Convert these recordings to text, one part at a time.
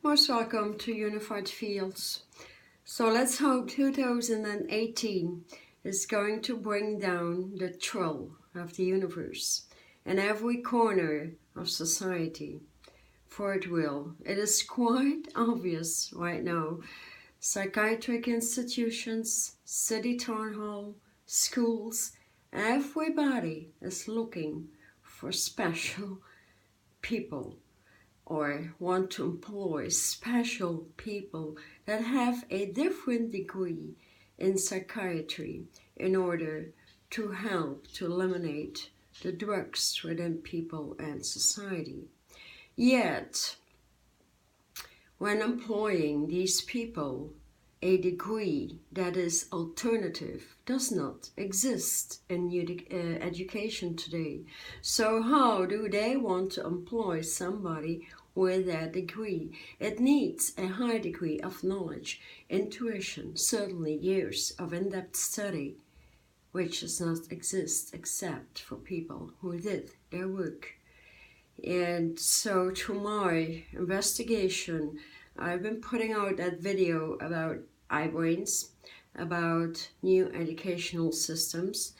Most welcome to Unified Fields. So let's hope 2018 is going to bring down the troll of the universe in every corner of society. For it will. It is quite obvious right now. Psychiatric institutions, city town hall, schools, everybody is looking for special people, or want to employ special people that have a different degree in psychiatry in order to help to eliminate the drugs within people and society. Yet, when employing these people, a degree that is alternative does not exist in education today. So how do they want to employ somebody with that degree? It needs a high degree of knowledge, intuition, certainly years of in-depth study, which does not exist except for people who did their work. And so through my investigation, I've been putting out that video about eyebrains, about new educational systems,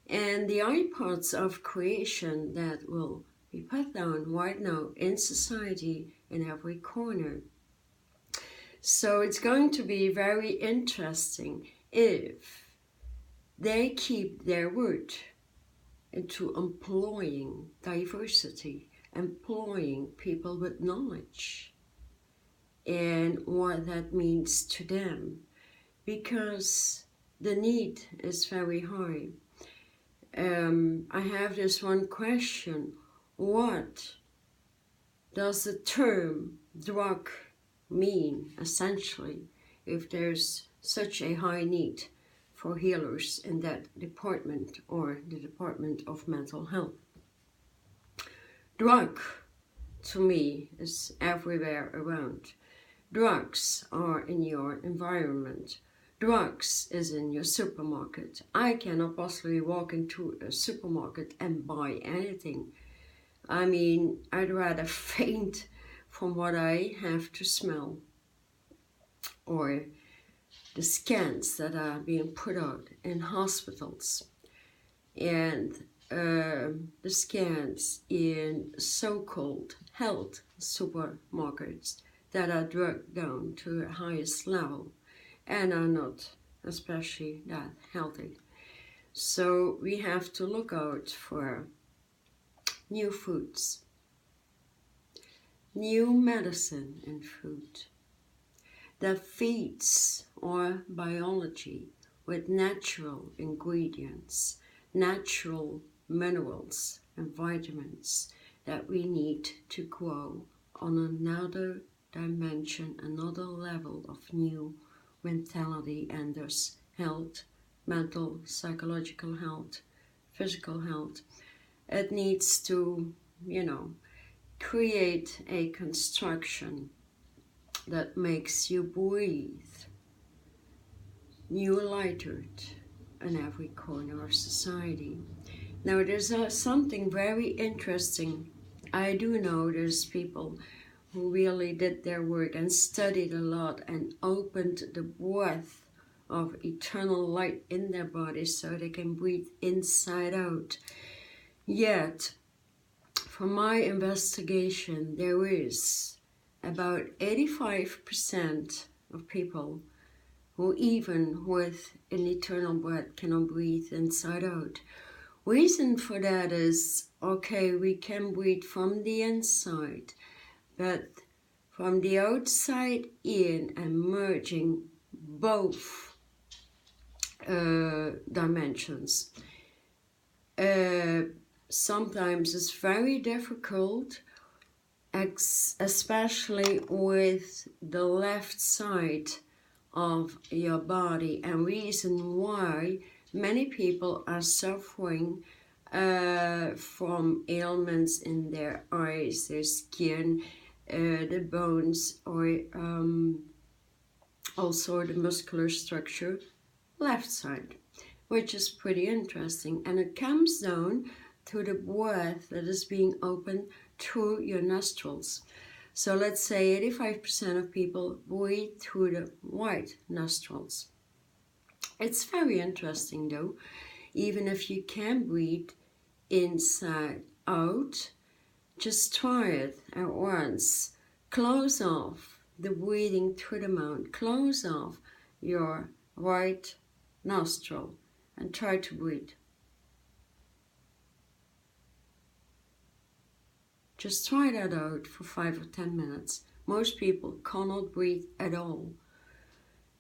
and the iPods of creation that will be put down right now in society in every corner. So it's going to be very interesting if they keep their word into employing diversity, employing people with knowledge, and what that means to them, because the need is very high. I have this one question: what does the term drug mean essentially if there's such a high need for healers in that department, or the Department of Mental Health? Drug, to me, is everywhere around. Drugs are in your environment. Drugs is in your supermarket. I cannot possibly walk into a supermarket and buy anything. I mean, I'd rather faint from what I have to smell, or the scans that are being put out in hospitals, and the scans in so-called health supermarkets that are drugged down to the highest level and are not especially that healthy. So we have to look out for new foods, new medicine in food that feeds our biology with natural ingredients, natural minerals and vitamins that we need to grow on another dimension, another level of new mentality, and thus health, mental, psychological health, physical health. It needs to, create a construction that makes you breathe new lighted in every corner of society. Now there's something very interesting. I do know there's people who really did their work and studied a lot and opened the breath of eternal light in their bodies so they can breathe inside out. Yet, from my investigation, there is about 85% of people who even with an eternal breath cannot breathe inside out. Reason for that is, okay, we can breathe from the inside, but from the outside in, and merging both dimensions. Sometimes it's very difficult, especially with the left side of your body, and reason why many people are suffering from ailments in their eyes, their skin, the bones, or also the muscular structure, left side, which is pretty interesting. And it comes down to the breath that is being opened through your nostrils. So let's say 85% of people breathe through the right nostrils. It's very interesting though, even if you can breathe inside out, just try it at once. Close off the breathing through the mouth, close off your right nostril and try to breathe. Just try that out for 5 or 10 minutes. Most people cannot breathe at all,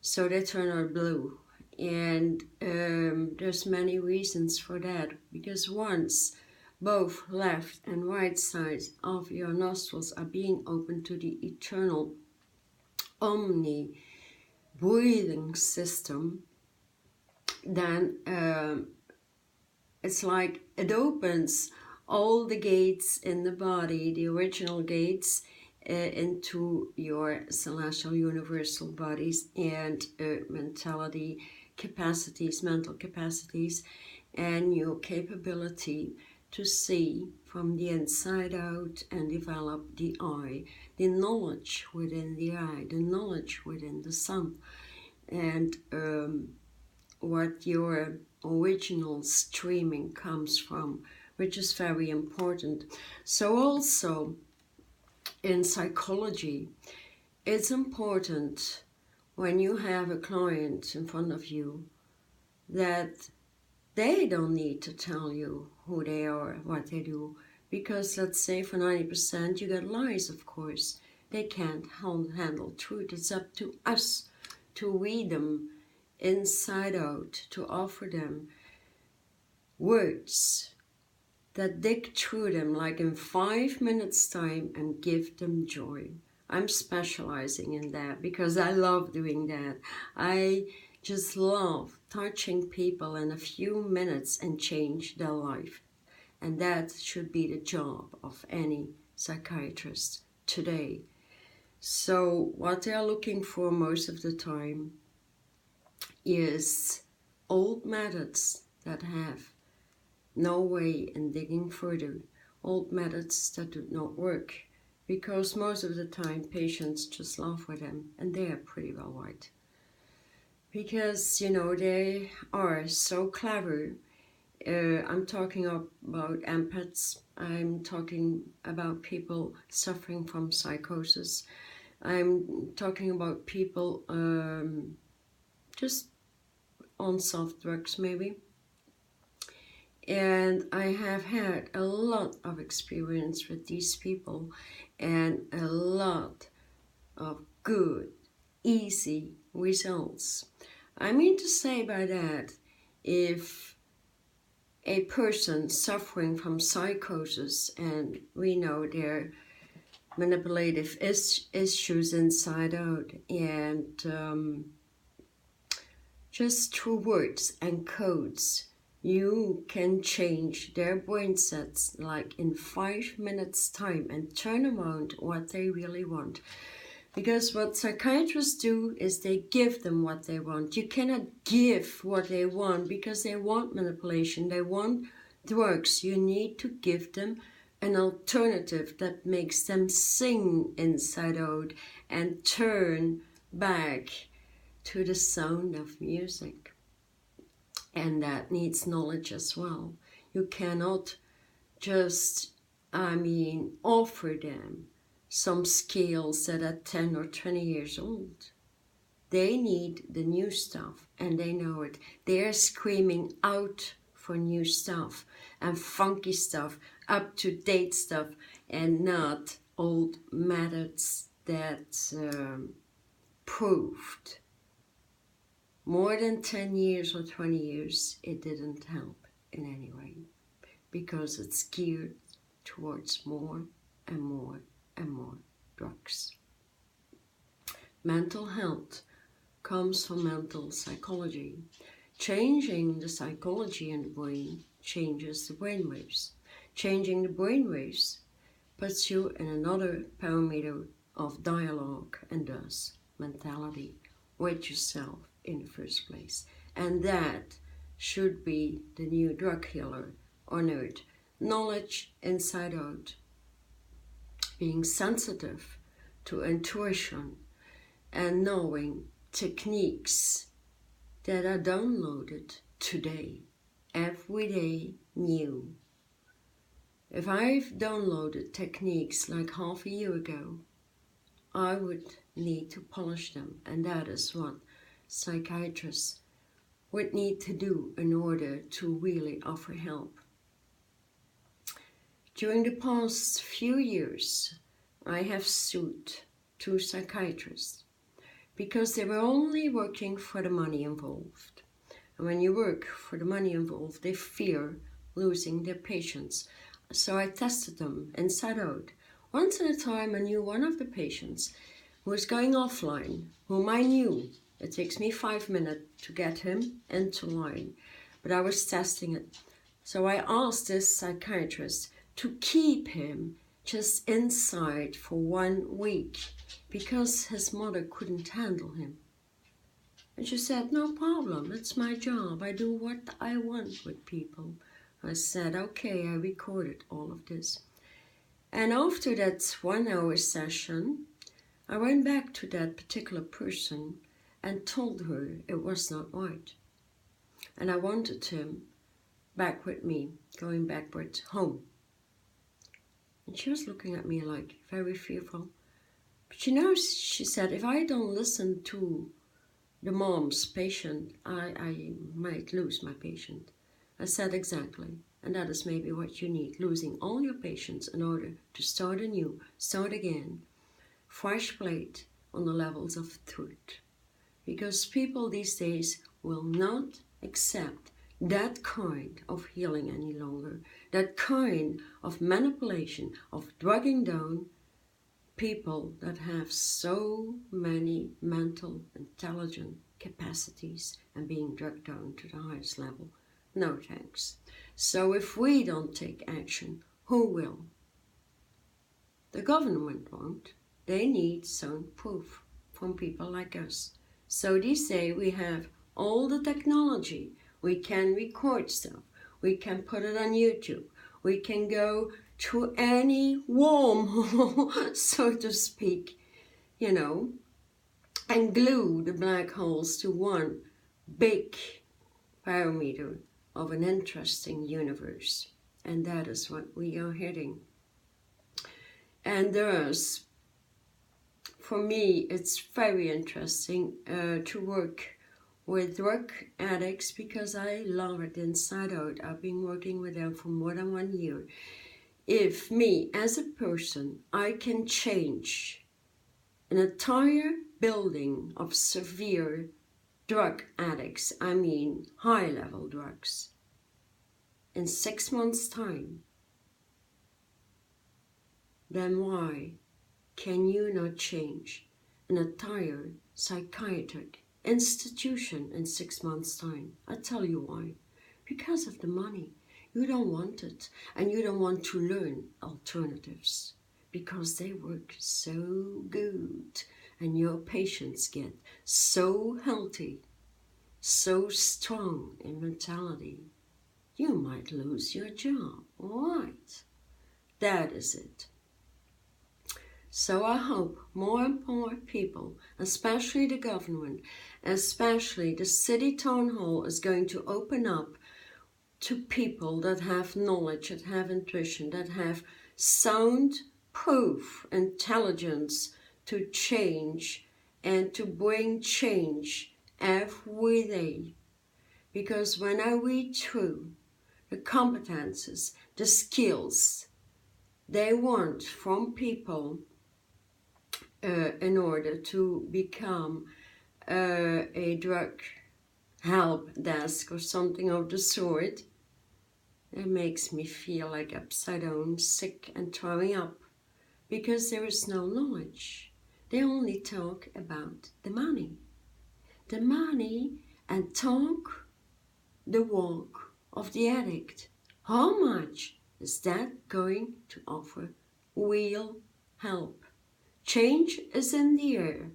so they turn out blue. And there's many reasons for that, because once both left and right sides of your nostrils are being open to the eternal omni breathing system, then it's like it opens all the gates in the body, the original gates, into your celestial universal bodies and mentality capacities, mental capacities, and your capability to see from the inside out and develop the eye, the knowledge within the eye, the knowledge within the sun, and what your original streaming comes from, which is very important. So also in psychology, it's important when you have a client in front of you that they don't need to tell you who they are, what they do, because let's say for 90% you get lies, of course. They can't handle truth. It's up to us to read them inside out, to offer them words that dig through them like in 5 minutes time and give them joy. I'm specializing in that because I love doing that. I just love touching people in a few minutes and change their life. And that should be the job of any psychiatrist today. So what they are looking for most of the time is old methods that have no way in digging further, old methods that do not work, because most of the time patients just laugh with them, and they are pretty well right. Because, you know, they are so clever. I'm talking about empaths, I'm talking about people suffering from psychosis, I'm talking about people just on soft drugs maybe. And I have had a lot of experience with these people and a lot of good, easy results. I mean to say by that, if a person suffering from psychosis, and we know their manipulative issues inside out, and just through words and codes, you can change their brain sets like in 5 minutes time and turn around what they really want. Because what psychiatrists do is they give them what they want. You cannot give what they want because they want manipulation, they want drugs. You need to give them an alternative that makes them sing inside out and turn back to the sound of music. And that needs knowledge as well. You cannot just, offer them some skills that are 10 or 20 years old. They need the new stuff, and they know it. They're screaming out for new stuff and funky stuff, up-to-date stuff, and not old methods that proved more than 10 years or 20 years, it didn't help in any way, because it's geared towards more and more and more drugs. Mental health comes from mental psychology. Changing the psychology in the brain changes the brainwaves. Changing the brainwaves puts you in another parameter of dialogue and thus mentality with yourself in the first place. And that should be the new drug healer on earth. Knowledge inside out. Being sensitive to intuition and knowing techniques that are downloaded today, every day new. If I've downloaded techniques like half a year ago, I would need to polish them, and that is what psychiatrists would need to do in order to really offer help. During the past few years, I have sued 2 psychiatrists because they were only working for the money involved. And when you work for the money involved, they fear losing their patients. So I tested them inside out. Once at a time, I knew one of the patients who was going offline, whom I knew. It takes me 5 minutes to get him into line, but I was testing it. So I asked this psychiatrist to keep him just inside for 1 week because his mother couldn't handle him. And she said, no problem, it's my job. I do what I want with people. I said, okay, I recorded all of this. And after that 1-hour session, I went back to that particular person and told her it was not right. And I wanted him back with me, going backward home. And she was looking at me like very fearful. But you know, she said, if I don't listen to the mom's patient, I might lose my patient. I said, exactly. And that is maybe what you need, losing all your patients in order to start anew, start again. Fresh plate on the levels of truth. Because people these days will not accept that kind of healing any longer, that kind of manipulation, of drugging down people that have so many mental, intelligent capacities and being drugged down to the highest level. No thanks. So if we don't take action, who will? The government won't. They need sound proof from people like us. So they say we have all the technology. We can record stuff. We can put it on YouTube. We can go to any wormhole, so to speak, you know, and glue the black holes to one big parameter of an interesting universe. And that is what we are heading. And there's, for me, it's very interesting to work with drug addicts because I love it inside out. I've been working with them for more than 1 year. If me, as a person, I can change an entire building of severe drug addicts, I mean high-level drugs, in 6 months' time, then why can you not change an entire psychiatric institution in 6 months' time? I tell you why. Because of the money. You don't want it, and you don't want to learn alternatives because they work so good and your patients get so healthy, so strong in mentality. You might lose your job, right? That is it. So I hope more and more people, especially the government, especially the city town hall, is going to open up to people that have knowledge, that have intuition, that have sound proof, intelligence to change and to bring change every day. Because when I read through the competences, the skills they want from people in order to become a drug help desk or something of the sort, it makes me feel like upside down, sick and throwing up, because there is no knowledge. They only talk about the money and talk the walk of the addict. How much is that going to offer real help? Change is in the air.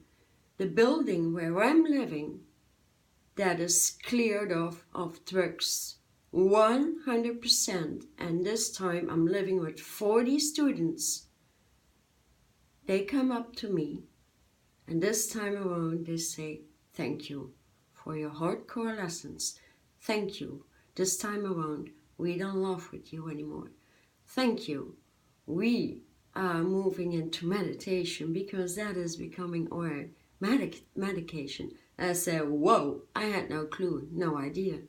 The building where I'm living, that is cleared off of drugs 100%, and this time I'm living with 40 students. they come up to me, and this time around they say, thank you for your hardcore lessons. Thank you. This time around, we don't laugh with you anymore. Thank you. We are moving into meditation because that is becoming our medication. I said, whoa, I had no clue, no idea.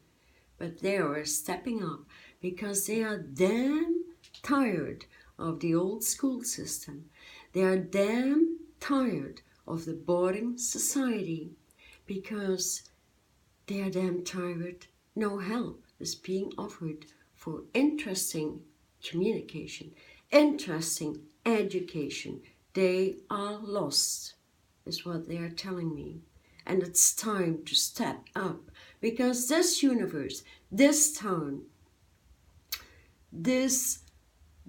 But they are stepping up because they are damn tired of the old school system. They are damn tired of the boarding society because they are damn tired. No help is being offered for interesting communication, interesting education. They are lost, is what they are telling me. And it's time to step up because this universe, this town, this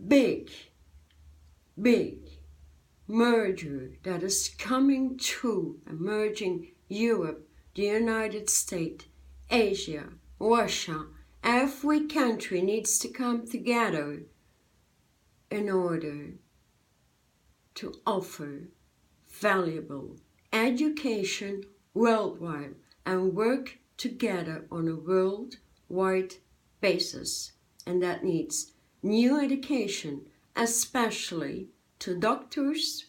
big merger that is coming through and merging Europe, the United States, Asia, Russia, every country needs to come together in order to offer valuable education worldwide and work together on a worldwide basis. And that needs new education, especially to doctors,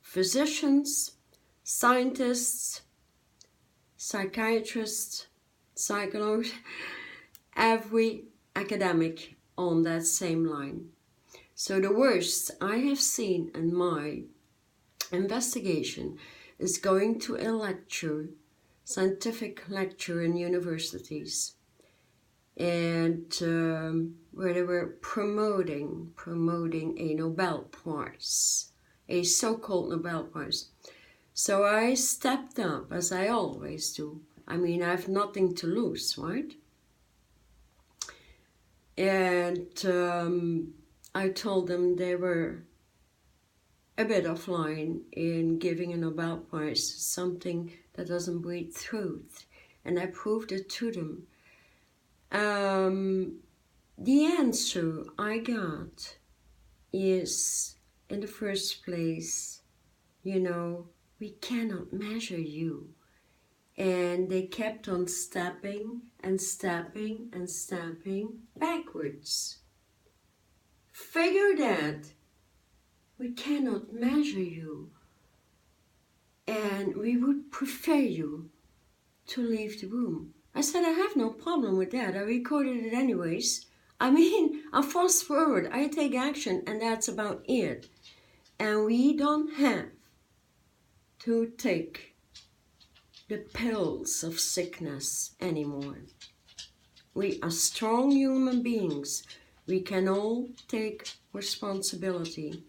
physicians, scientists, psychiatrists, psychologists, every academic on that same line. So the worst I have seen in my investigation is going to a lecture, scientific lecture in universities, and where they were promoting a Nobel Prize, a so-called Nobel Prize. So I stepped up, as I always do. I mean, I have nothing to lose, right? And I told them they were a bit offline in giving a Nobel Prize, something that doesn't breathe truth. And I proved it to them. The answer I got is, in the first place, you know, we cannot measure you. And they kept on stepping and stepping and stepping backwards. Figure that. We cannot measure you. And we would prefer you to leave the room. I said, I have no problem with that. I recorded it anyways. I mean, I fast forward, I take action, and that's about it. And we don't have to take the pills of sickness anymore. We are strong human beings. We can all take responsibility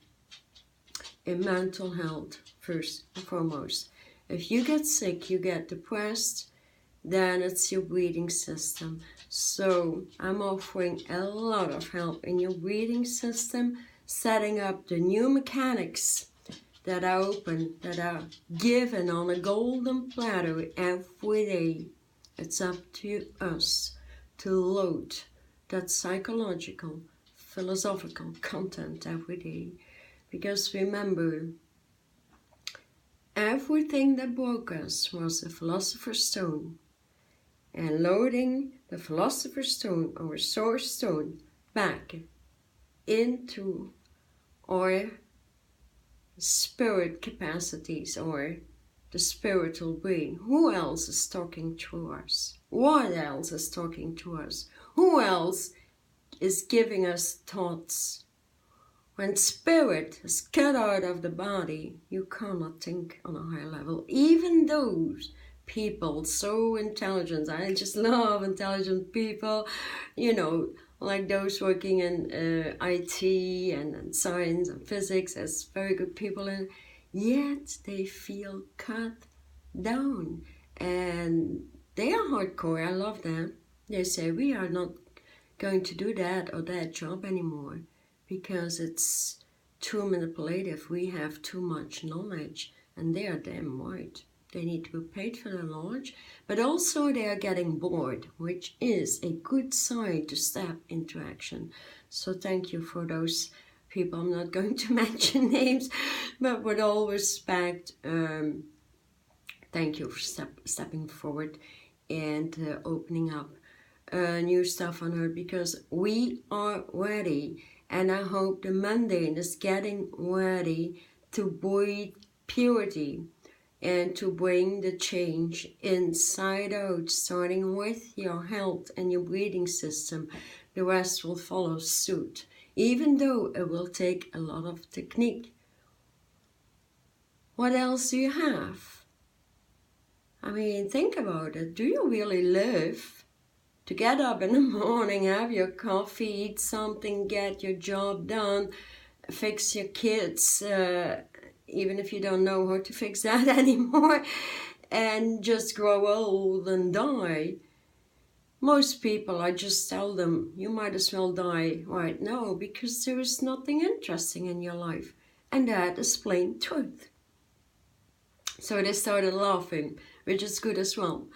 in mental health first and foremost. If you get sick, you get depressed, then it's your breathing system. So I'm offering a lot of help in your breathing system, setting up the new mechanics that are open, that are given on a golden platter every day. It's up to us to load that psychological, philosophical content every day. Because remember, everything that broke us was the Philosopher's Stone. And loading the Philosopher's Stone, our Source Stone, back into our spirit capacities or the spiritual brain. Who else is talking to us? What else is talking to us? Who else is giving us thoughts? When spirit is cut out of the body, you cannot think on a higher level. Even those people, so intelligent, I just love intelligent people, you know, like those working in IT and science and physics as very good people, and yet they feel cut down. And they are hardcore, I love them. They say, we are not going to do that or that job anymore because it's too manipulative, we have too much knowledge, and they are damn right. They need to be paid for their knowledge, but also they are getting bored, which is a good sign to step into action. So thank you for those people, I'm not going to mention names, but with all respect, thank you for stepping forward and opening up new stuff on Earth, because we are ready. And I hope the mundane is getting ready to breathe purity and to bring the change inside out, starting with your health and your breathing system. The rest will follow suit, even though it will take a lot of technique. What else do you have? I mean, think about it. Do you really live to get up in the morning, have your coffee, eat something, get your job done, fix your kids, even if you don't know how to fix that anymore, and just grow old and die? Most people, I just tell them, you might as well die right now, because there is nothing interesting in your life. And that is plain truth. So they started laughing, which is good as well.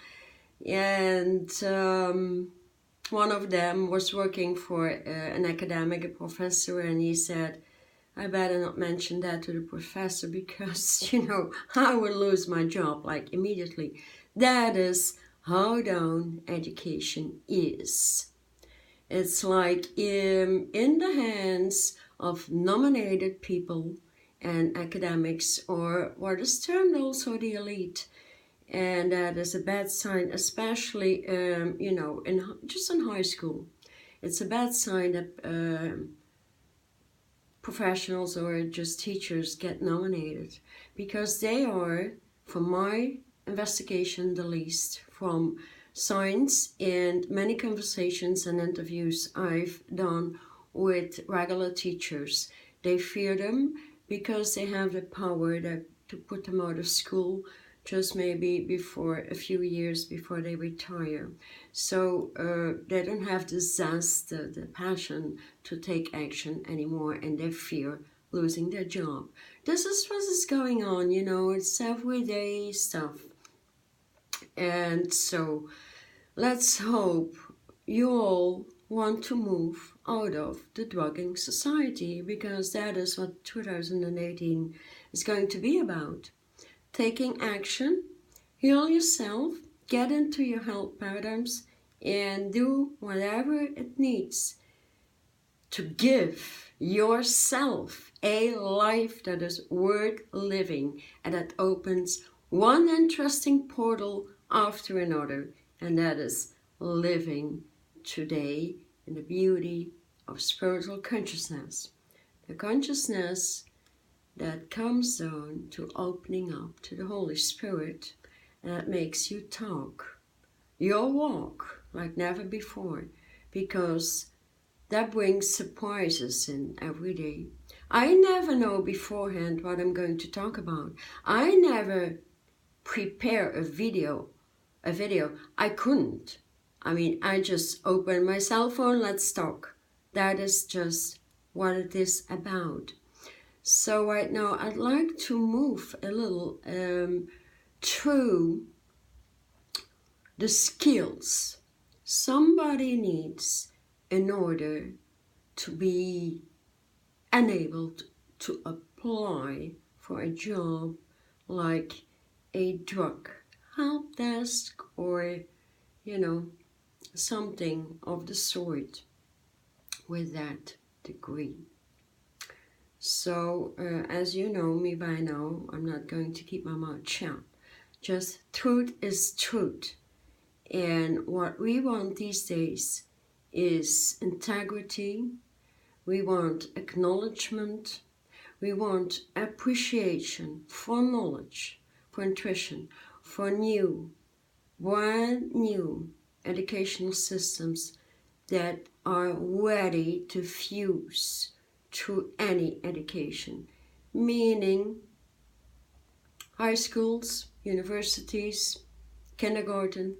And one of them was working for an academic, a professor, and he said, I better not mention that to the professor, because, you know, I will lose my job, like, immediately. That is how down education is. It's like in the hands of nominated people and academics, or what is termed also the elite. And that is a bad sign, especially, you know, just in high school. It's a bad sign that professionals or just teachers get nominated, because they are, from my investigation, the least from science and many conversations and interviews I've done with regular teachers. They fear them because they have the power to put them out of school just maybe before a few years before they retire. So they don't have the zest, the passion to take action anymore, and they fear losing their job. This is what is going on, you know, it's everyday stuff. And so let's hope you all want to move out of the drugging society, because that is what 2018 is going to be about. Taking action, heal yourself, get into your health paradigms, and do whatever it needs to give yourself a life that is worth living, and that opens one interesting portal after another, and that is living today in the beauty of spiritual consciousness. The consciousness that comes down to opening up to the Holy Spirit, and that makes you talk your walk like never before, because that brings surprises in every day. I never know beforehand what I'm going to talk about. I never prepare a video. I couldn't. I mean, I just open my cell phone, let's talk. That is just what it is about. So right now I'd like to move a little through the skills somebody needs in order to be enabled to apply for a job like a drug help desk, or, you know, something of the sort with that degree. So, as you know me by now, I'm not going to keep my mouth shut. Just truth is truth. And what we want these days is integrity. We want acknowledgement. We want appreciation for knowledge, for intuition, for brand new educational systems that are ready to fuse to any education, meaning high schools, universities, kindergarten,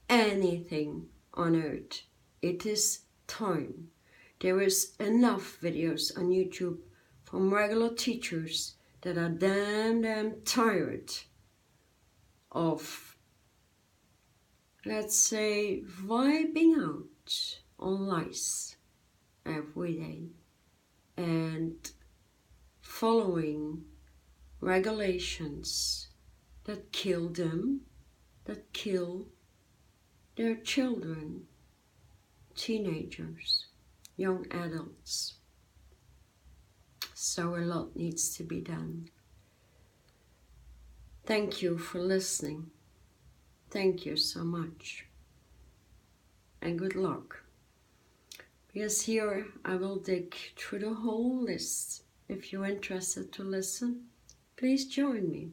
anything on earth. It is time. There is enough videos on YouTube from regular teachers that are damn tired of, let's say, vibing out on lice every day and following regulations that kill them, that kill their children, teenagers, young adults. So a lot needs to be done. Thank you for listening. Thank you so much. And good luck. Because here I will dig through the whole list. If you're interested to listen, please join me.